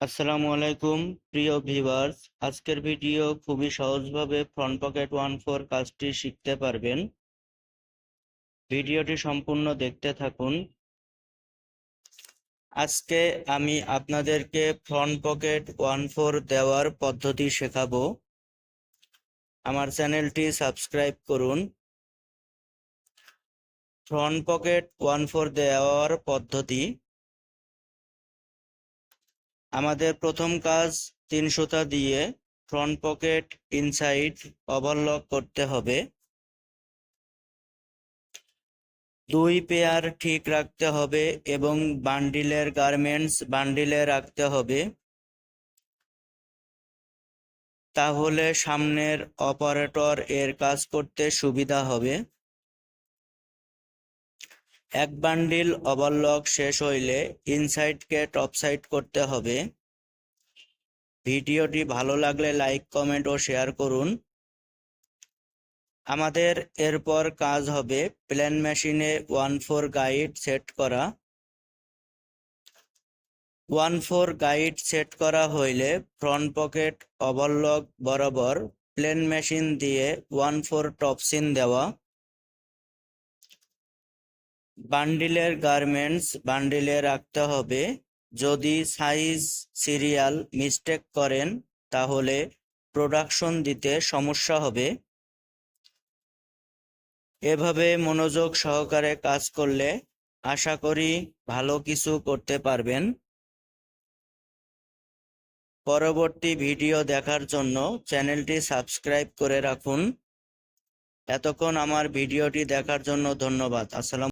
আসসালামু আলাইকুম প্রিয় ভিউয়ার্স। আজকের ভিডিও খুবই সহজভাবে ফ্রন্ট পকেট 1/4 কাজটি শিখতে পারবেন। ভিডিওটি সম্পূর্ণ দেখতে থাকুন। আজকে আমি আপনাদেরকে ফ্রন্ট পকেট 1/4 দেওয়ার পদ্ধতি শেখাবো। আমার চ্যানেলটি সাবস্ক্রাইব করুন। ফ্রন্ট পকেট 1/4 দেওয়ার পদ্ধতি। আমাদের প্রথম কাজ 3 সুতা দিয়ে ফ্রন্ট পকেট ইনসাইড ওভারলক করতে হবে। 2 পেয়ার ঠিক রাখতে হবে এবং বান্ডিলের গার্মেন্টস বান্ডিলে রাখতে হবে, তাহলে সামনের অপারেটর এর কাজ করতে সুবিধা হবে। এক বান্ডিল ওভারলক শেষ হইলে ইনসাইডকে টপসাইড করতে হবে। ভিডিওটি ভালো লাগলে লাইক, কমেন্ট ও শেয়ার করুন। আমাদের এরপর কাজ হবে প্লেন মেশিনে 1/4 গাইড সেট করা। 1/4 গাইড সেট করা হইলে ফ্রন্ট পকেট ওভারলক বরাবর প্লেন মেশিন দিয়ে 1/4 টপসিন দেওয়া। বান্ডিলের গার্মেন্টস বান্ডিলে রাখতে হবে। যদি সাইজ সিরিয়াল মিস্টেক করেন তাহলে প্রোডাকশন দিতে সমস্যা হবে। এভাবে মনোযোগ সহকারে কাজ করলে আশা করি ভালো কিছু করতে পারবেন। পরবর্তী ভিডিও দেখার জন্য চ্যানেলটি সাবস্ক্রাইব করে রাখুন। এতক্ষণ আমার ভিডিওটি দেখার জন্য ধন্যবাদ। আসসালাম।